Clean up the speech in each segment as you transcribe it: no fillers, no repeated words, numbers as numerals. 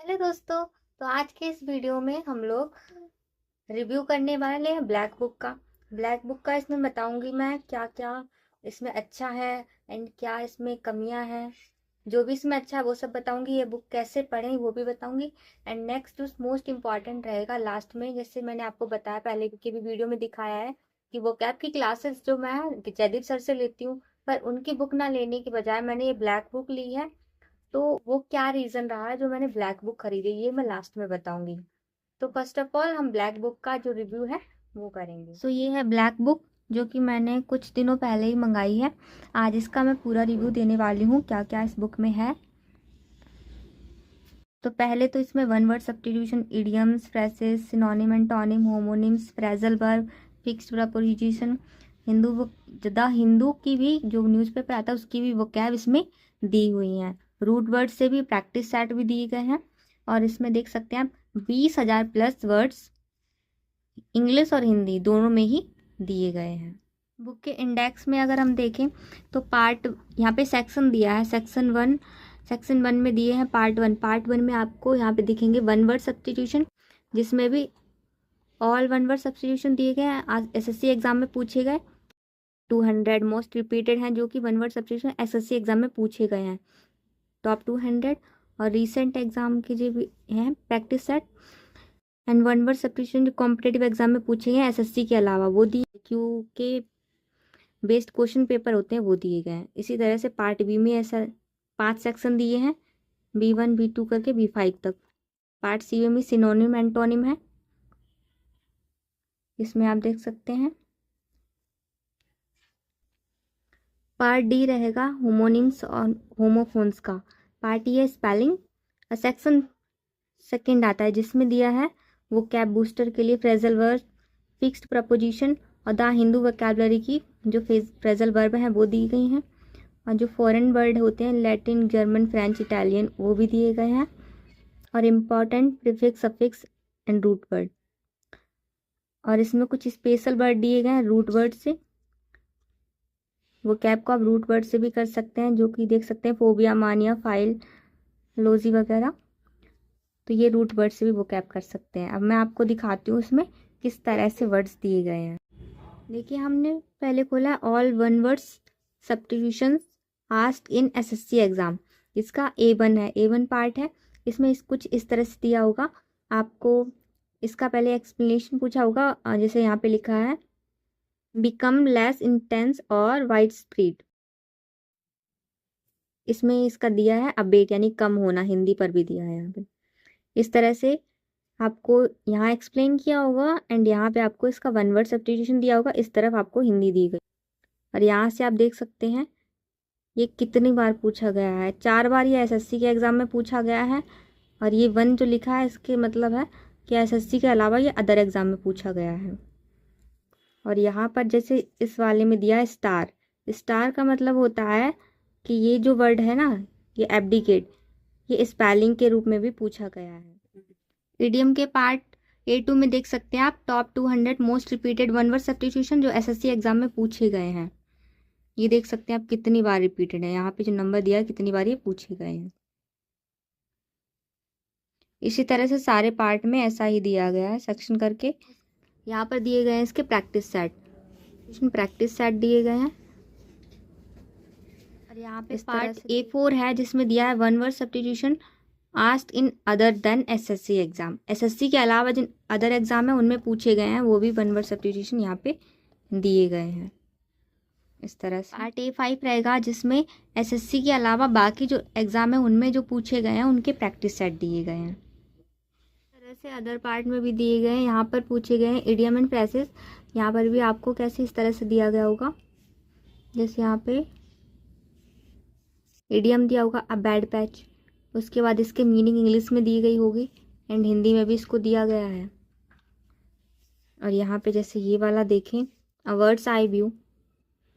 Hello दोस्तों। तो आज के इस वीडियो में हम लोग रिव्यू करने वाले हैं ब्लैक बुक का इसमें बताऊंगी मैं क्या क्या इसमें अच्छा है एंड क्या इसमें कमियां हैं। जो भी इसमें अच्छा है वो सब बताऊंगी। ये बुक कैसे पढ़ें वो भी बताऊंगी। एंड नेक्स्ट जो मोस्ट इम्पॉर्टेंट रहेगा लास्ट में, जैसे मैंने आपको बताया पहले की भी वीडियो में दिखाया है कि वो कैब की क्लासेस जो मैं जयदीप सर से लेती हूँ, पर उनकी बुक ना लेने की बजाय मैंने ये ब्लैक बुक ली है। तो वो क्या रीजन रहा है जो मैंने ब्लैक बुक खरीदी, ये मैं लास्ट में बताऊंगी। तो फर्स्ट ऑफ ऑल हम ब्लैक बुक का जो रिव्यू है वो करेंगे। सो ये है ब्लैक बुक जो कि मैंने कुछ दिनों पहले ही मंगाई है। आज इसका मैं पूरा रिव्यू देने वाली हूँ क्या क्या इस बुक में है। तो पहले तो इसमें one word substitution, idioms, phrases, synonym, antonym, homonyms, phrasal verb, fixed preposition, हिंदू की भी जो न्यूज़पेपर आता है उसकी भी वोकैब इसमें दी हुई है। रूट वर्ड से भी प्रैक्टिस सेट भी दिए गए हैं। और इसमें देख सकते हैं आप 20,000 प्लस वर्ड्स इंग्लिश और हिंदी दोनों में ही दिए गए हैं। बुक के इंडेक्स में अगर हम देखें तो पार्ट यहाँ पे सेक्शन दिया है। सेक्शन वन में दिए हैं पार्ट वन में आपको यहाँ पे दिखेंगे वन वर्ड सब्स्टिट्यूशन, जिसमें भी ऑल वन वर्ड सब्स्टिट्यूशन दिए गए हैं। आज एसएससी एग्जाम में पूछे गए 200 मोस्ट रिपीटेड हैं जो कि one word substitution SSC exam में पूछे गए हैं, टॉप 200। और रिसेंट एग्जाम के जो भी हैं practice set and one word substitution जो कॉम्पिटेटिव एग्जाम में पूछे गए हैं एसएससी के अलावा, वो दिए क्यू के बेस्ड क्वेश्चन पेपर होते हैं वो दिए गए हैं। इसी तरह से पार्ट बी में ऐसा 5 सेक्शन दिए हैं, B1 B2 करके B5 तक। पार्ट सी में सिनोनिम एंटोनिम है, इसमें आप देख सकते हैं। पार्ट डी रहेगा होमोनिम्स और होमोफोन्स का। पार्ट ई है स्पेलिंग। सेक्शन सेकंड आता है जिसमें दिया है वो कैब बूस्टर के लिए फ्रेजल वर्ब, फिक्स्ड प्रपोजिशन और द हिंदू वोकैबुलरी की जो फ्रेजल वर्ब हैं वो दी गई हैं। और जो फॉरेन वर्ड होते हैं लैटिन, जर्मन, फ्रेंच, इटालियन वो भी दिए गए हैं। और important prefix, suffix and root word. और इसमें कुछ स्पेशल वर्ड दिए गए हैं रूट वर्ड से। वो कैब को आप रूट वर्ड से भी कर सकते हैं, जो कि देख सकते हैं फोबिया, मानिया, फाइल, लोजी वगैरह। तो ये रूट वर्ड से भी वो कैब कर सकते हैं। अब मैं आपको दिखाती हूँ इसमें किस तरह से वर्ड्स दिए गए हैं। देखिए हमने पहले खोला all one words substitution asked in SSC exam. इसका A1 है, A1 पार्ट है। इसमें कुछ इस तरह से दिया होगा आपको। इसका पहले एक्सप्लेनेशन पूछा होगा, जैसे यहाँ पे लिखा है बिकम लेस इंटेंस और वाइड स्प्रेड। इसमें इसका दिया है अबेट यानी कम होना, हिंदी पर भी दिया है यहाँ पे। इस तरह से आपको यहाँ एक्सप्लेन किया होगा एंड यहाँ पे आपको इसका वन वर्ड सब्स्टिट्यूशन दिया होगा। इस तरफ आपको हिंदी दी गई। और यहाँ से आप देख सकते हैं ये कितनी बार पूछा गया है। 4 बार ये एसएससी के एग्ज़ाम में पूछा गया है। और ये 1 जो लिखा है इसके मतलब है कि एसएससी के अलावा ये अदर एग्ज़ाम में पूछा गया है। और यहाँ पर जैसे इस वाले में दिया है स्टार। स्टार का मतलब होता है कि ये जो वर्ड है ना, ये एब्डिकेट, ये स्पेलिंग के रूप में भी पूछा गया है। इडियम के पार्ट A2 में देख सकते हैं आप top 200 most repeated one word substitution जो एसएससी एग्जाम में पूछे गए हैं। ये देख सकते हैं आप कितनी बार रिपीटेड है। यहाँ पे जो नंबर दिया है कितनी बार ये पूछे गए हैं। इसी तरह से सारे पार्ट में ऐसा ही दिया गया है सेक्शन करके। यहाँ पर दिए गए हैं इसके प्रैक्टिस सेट दिए गए हैं। और यहाँ पे पार्ट A4 है जिसमें दिया है one word substitution asked in other than SSC exam. SSC के अलावा जिन अदर एग्जाम है उनमें पूछे गए हैं वो भी वन वर्ड सब्स्टिट्यूशन यहाँ पे दिए गए हैं। इस तरह से पार्ट A5 रहेगा जिसमें एसएससी के अलावा बाकी जो एग्जाम है उनमें जो पूछे गए हैं उनके प्रैक्टिस सेट दिए गए हैं। इस तरह से अदर पार्ट में भी दिए गए हैं। यहाँ पर पूछे गए हैं इडियम एंड फ्रेसेस। यहाँ पर भी आपको कैसे इस तरह से दिया गया होगा, जैसे यहाँ पे इडियम दिया होगा अ बैड पैच, उसके बाद इसके मीनिंग इंग्लिश में दी गई होगी एंड हिंदी में भी इसको दिया गया है। और यहाँ पे जैसे ये वाला देखें अ वर्ड्स आई व्यू,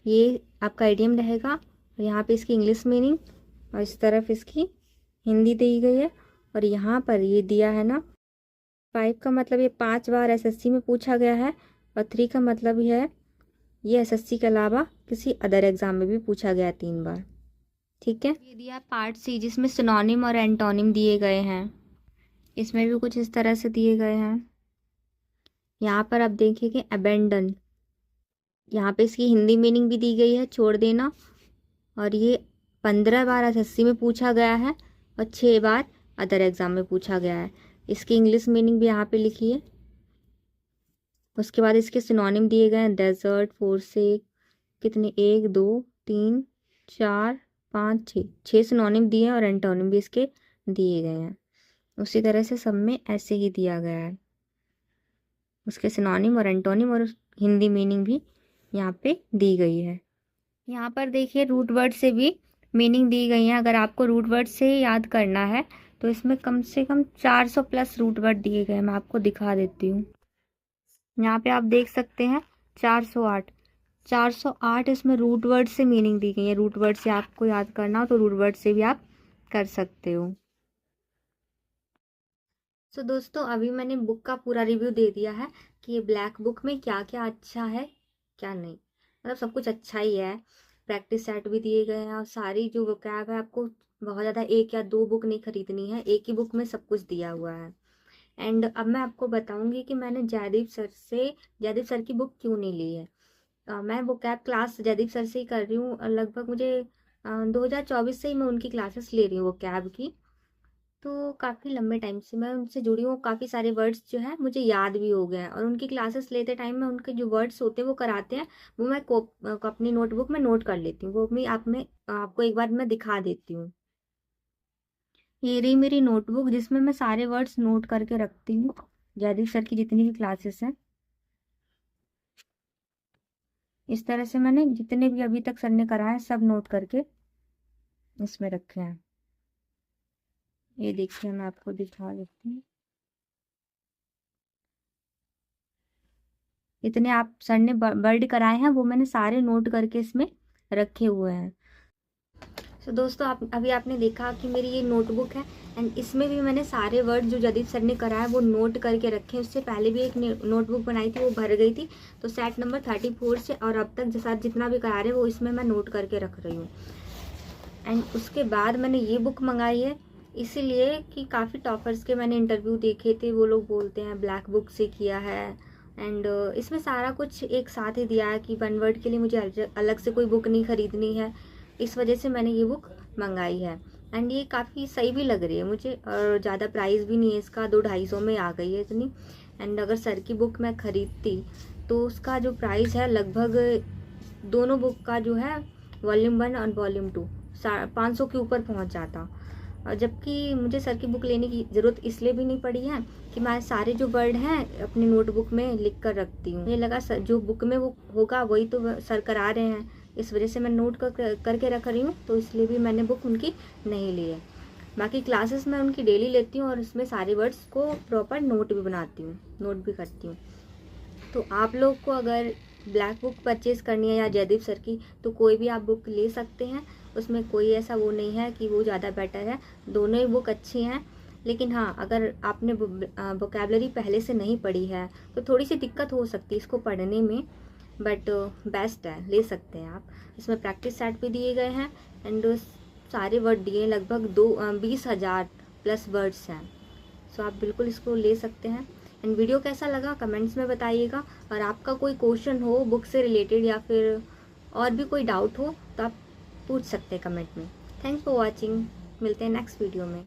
ये आपका इडियम रहेगा और यहाँ पे इसकी इंग्लिश मीनिंग और इस तरफ इसकी हिंदी दी गई है। और यहाँ पर ये दिया है ना 5 का मतलब ये 5 बार एसएससी में पूछा गया है। और 3 का मतलब ये है ये एसएससी के अलावा किसी अदर एग्जाम में भी पूछा गया 3 बार। ठीक है। ये दिया पार्ट C जिसमें सिनोनिम और एंटोनिम दिए गए हैं। इसमें भी कुछ इस तरह से दिए गए हैं। यहाँ पर आप देखेंगे अबेंडन, यहाँ पे इसकी हिंदी मीनिंग भी दी गई है, छोड़ देना। और ये 15 बार एसएससी में पूछा गया है और 6 बार अदर एग्ज़ाम में पूछा गया है। इसकी इंग्लिश मीनिंग भी यहाँ पे लिखी है। उसके बाद इसके सिनोनिम दिए गए हैं, डेजर्ट, फोरसेक, कितने 1 2 3 4 5 6 सिनोनिम दिए हैं और एंटोनिम भी इसके दिए गए हैं। उसी तरह से सब में ऐसे ही दिया गया है, उसके सिनोनिम और एंटोनिम और हिंदी मीनिंग भी यहाँ पे दी गई है। यहाँ पर देखिए रूट वर्ड से भी मीनिंग दी गई है। अगर आपको रूट वर्ड से याद करना है तो इसमें कम से कम 400 प्लस रूट वर्ड दिए गए हैं। मैं आपको दिखा देती हूँ। यहाँ पे आप देख सकते हैं 408 इसमें रूट वर्ड से मीनिंग दी गई है। रूट वर्ड से आपको याद करना हो तो रूट वर्ड से भी आप कर सकते हो। तो दोस्तों अभी मैंने बुक का पूरा रिव्यू दे दिया है कि ये ब्लैक बुक में क्या क्या अच्छा है क्या नहीं। मतलब सब कुछ अच्छा ही है। प्रैक्टिस सेट भी दिए गए हैं और सारी जो वोकैब है आपको बहुत ज़्यादा 1 या 2 बुक नहीं खरीदनी है, एक ही बुक में सब कुछ दिया हुआ है। एंड अब मैं आपको बताऊंगी कि मैंने जयदीप सर की बुक क्यों नहीं ली है। मैं वोकैब क्लास जयदीप सर से ही कर रही हूँ। लगभग मुझे 2024 से ही मैं उनकी क्लासेस ले रही हूँ वोकैब की। तो काफ़ी लंबे टाइम से मैं उनसे जुड़ी हूँ। काफ़ी सारे वर्ड्स जो हैं मुझे याद भी हो गए हैं और उनकी क्लासेस लेते टाइम में उनके जो वर्ड्स होते हैं वो कराते हैं, वो मैं अपनी नोटबुक में नोट कर लेती हूँ। वो भी आपको एक बार मैं दिखा देती हूँ। ये रही मेरी नोटबुक जिसमें मैं सारे वर्ड्स नोट करके रखती हूँ, जयदीप सर की जितनी भी क्लासेस हैं। इस तरह से मैंने जितने भी अभी तक सर ने कराए सब नोट करके इसमें रखे हैं। ये देखिए मैं आपको दिखा देती हूँ। इतने आप सर ने वर्ड कराए हैं वो मैंने सारे नोट करके इसमें रखे हुए हैं। तो दोस्तों अभी आपने देखा कि मेरी ये नोटबुक है एंड इसमें भी मैंने सारे वर्ड जो जदीद सर ने कराया वो नोट करके रखे हैं। उससे पहले भी एक नोटबुक बनाई थी, वो भर गई थी, तो सेट नंबर 34 से और अब तक सर जितना भी करा रहे हैं वो इसमें मैं नोट करके रख रही हूँ। एंड उसके बाद मैंने ये बुक मंगाई है इसीलिए कि काफ़ी टॉपर्स के मैंने इंटरव्यू देखे थे, वो लोग बोलते हैं ब्लैक बुक से किया है। एंड इसमें सारा कुछ एक साथ ही दिया है कि 1 वर्ड के लिए मुझे अलग से कोई बुक नहीं खरीदनी है। इस वजह से मैंने ये बुक मंगाई है एंड ये काफ़ी सही भी लग रही है मुझे और ज़्यादा प्राइस भी नहीं है इसका, 200-250 में आ गई है इतनी। एंड अगर सर की बुक मैं ख़रीदती तो उसका जो प्राइस है लगभग दोनों बुक का जो है वॉल्यूम 1 और वॉल्यूम 2 500 के ऊपर पहुंच जाता। और जबकि मुझे सर की बुक लेने की ज़रूरत इसलिए भी नहीं पड़ी है कि मैं सारे जो वर्ड हैं अपनी नोटबुक में लिख कर रखती हूँ। मुझे लगा सर जो बुक में वो होगा वही तो सर करा रहे हैं, इस वजह से मैं नोट करके रख रही हूँ, तो इसलिए भी मैंने बुक उनकी नहीं ली है। बाकी क्लासेस मैं उनकी डेली लेती हूँ और उसमें सारे वर्ड्स को प्रॉपर नोट भी बनाती हूँ, नोट भी करती हूँ। तो आप लोग को अगर ब्लैक बुक परचेज़ करनी है या जयदीप सर की तो कोई भी आप बुक ले सकते हैं। उसमें कोई ऐसा वो नहीं है कि वो ज़्यादा बेटर है, दोनों ही बुक अच्छी हैं। लेकिन हाँ, अगर आपने वोकैबलरी पहले से नहीं पढ़ी है तो थोड़ी सी दिक्कत हो सकती है इसको पढ़ने में, बट बेस्ट है, ले सकते हैं आप। इसमें प्रैक्टिस सेट भी दिए गए हैं एंड सारे वर्ड दिए, लगभग 20,000 प्लस वर्ड्स हैं। सो आप बिल्कुल इसको ले सकते हैं। एंड वीडियो कैसा लगा कमेंट्स में बताइएगा। और आपका कोई क्वेश्चन हो बुक से रिलेटेड या फिर और भी कोई डाउट हो तो आप पूछ सकते हैं कमेंट में। थैंक्स फॉर वॉचिंग, मिलते हैं नेक्स्ट वीडियो में।